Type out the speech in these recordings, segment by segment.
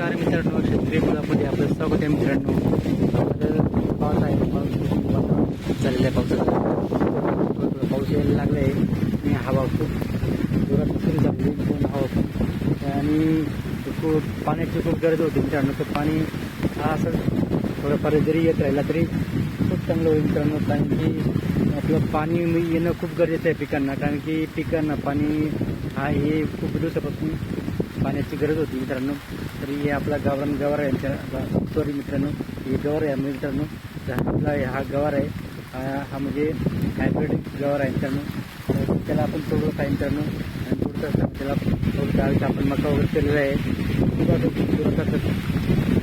नमस्कार मित्रांनो, शेतकरी ब्लॉगमध्ये आपलं स्वागत आहे मित्रांनो. आपलं पाऊस आहे, वातावरण झालेलं आहे पावसाचं. पाऊस यायला लागला आहे आणि हवा खूप जोरात सुरू झाली, पण हवा आणि खूप पाण्याची खूप गरज होती मित्रांनो. तर पाणी हा असं थोडंफार जरी येत राहिला तरी खूप चांगलं होईल मित्रांनो, कारण की आपलं पाणी येणं खूप गरजेचं आहे पिकांना, कारण की पिकांना पाणी हा हे खूप दिवसापासून पाण्याची गरज होती मित्रांनो. तरी हे आपला गवार आहे सॉरी मित्रांनो, हे गवार आहे मित्रांनो. तर आपला हा गवार आहे, हा म्हणजे हायब्रिड गवार आहे मित्रांनो. तर त्याला आपण तोडलं आहे मित्रांनो, आणि तोडतं त्याला थोडं आपण मका वगैरे केलेला आहे.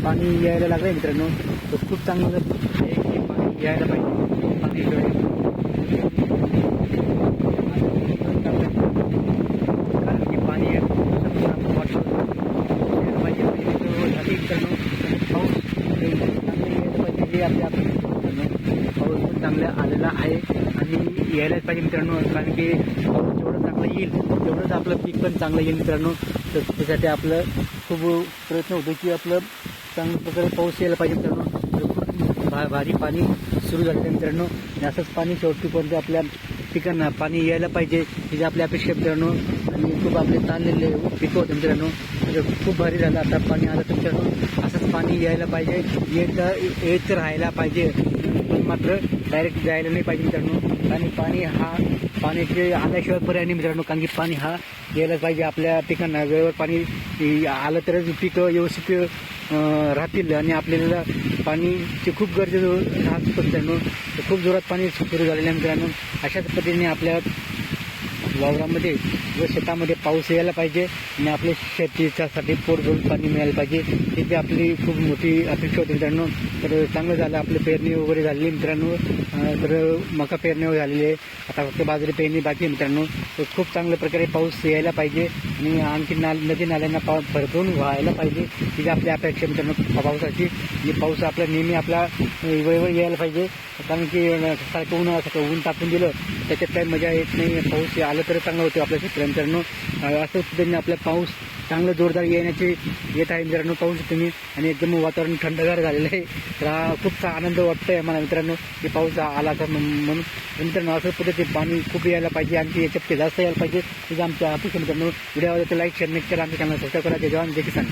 पाणी यायला लागलं आहे मित्रांनो. तर खूप चांगलं आहे की पाणी यायला पाहिजे. पाणी कारण की पाणी पाऊस खूप चांगला आलेला आहे आणि यायलाच पाहिजे मित्रांनो, कारण की पाऊस जेवढं चांगलं येईल तेवढंच आपलं पीक पण चांगलं येईल मित्रांनो. तर त्यासाठी आपलं खूप प्रयत्न होतो की आपलं चांगल्या प्रकारे पाऊस यायला पाहिजे मित्रांनो. खूप भारी पाणी सुरू झालं आहे मित्रांनो, आणि असंच पाणी शेवटीपर्यंत आपल्या पिकांना पाणी यायला पाहिजे, ही आपल्या अपेक्षा मित्रांनो. आणि खूप आपले ताणलेले पिकं होते मित्रांनो. खूप भारी झालं आता पाणी आलं तर मित्रांनो. असंच पाणी यायला पाहिजे, येत राहायला पाहिजे, पण मात्र डायरेक्ट जायला नाही पाहिजे मित्रांनो. आणि पाण्याचे आल्याशिवाय पर्याय नाही मित्रांनो, कारण की पाणी हा यायलाच पाहिजे आपल्या पिकांना. वेळेवर पाणी आलं तरच पिकं व्यवस्थित राहतील, आणि आपल्याला पाणीची खूप गरज राहत मित्रांनो. खूप जोरात पाणी सुरू झालेलं आहे मित्रांनो. अशाच पद्धतीने आपल्या वावरामध्ये व शेतामध्ये पाऊस यायला पाहिजे, आणि आपल्या शेतीच्यासाठी पोट भरून पाणी मिळायला पाहिजे, ही आपली खूप मोठी अपेक्षा होती मित्रांनो. तर चांगलं झालं, आपली पेरणी वगैरे झालेली मित्रांनो. तर मका पेरणी झालेली आहे, आता फक्त बाजरी पेरणी बाकी आहे मित्रांनो. तर खूप चांगल्या प्रकारे पाऊस यायला पाहिजे, आणि आणखी नदी नाल्यांना भरपूर व्हायला पाहिजे, ही आपली अपेक्षा मित्रांनो पावसाची. आणि पाऊस आपला नेहमी आपला वेळेवर यायला पाहिजे, कारण की सारखं ऊन टाकून दिलं त्याच्यात काही मजा येत नाही. पाऊस आलं तर चांगलं होतं आपल्या शेतकऱ्यांना. असं पद्धतीने आपला पाऊस चांगलं जोरदार येत आहे मित्रांनो. पाऊस तुम्ही, आणि एकदम वातावरण थंडगार झालेलं आहे. तर हा खूप आनंद वाटतो आहे मला मित्रांनो की पाऊस आला तर म्हणून. मित्रांनो असं पद्धतीने पाणी खूप यायला पाहिजे, आणि याच्यात जास्त यायला पाहिजे, तुझं आमच्या अपेक्षा मित्रांनो. व्हिडिओ आवडला तर लाईक शेअर नक्की करा, आमच्या चॅनल सबस्क्राईब करा. जय जवान जय किसान.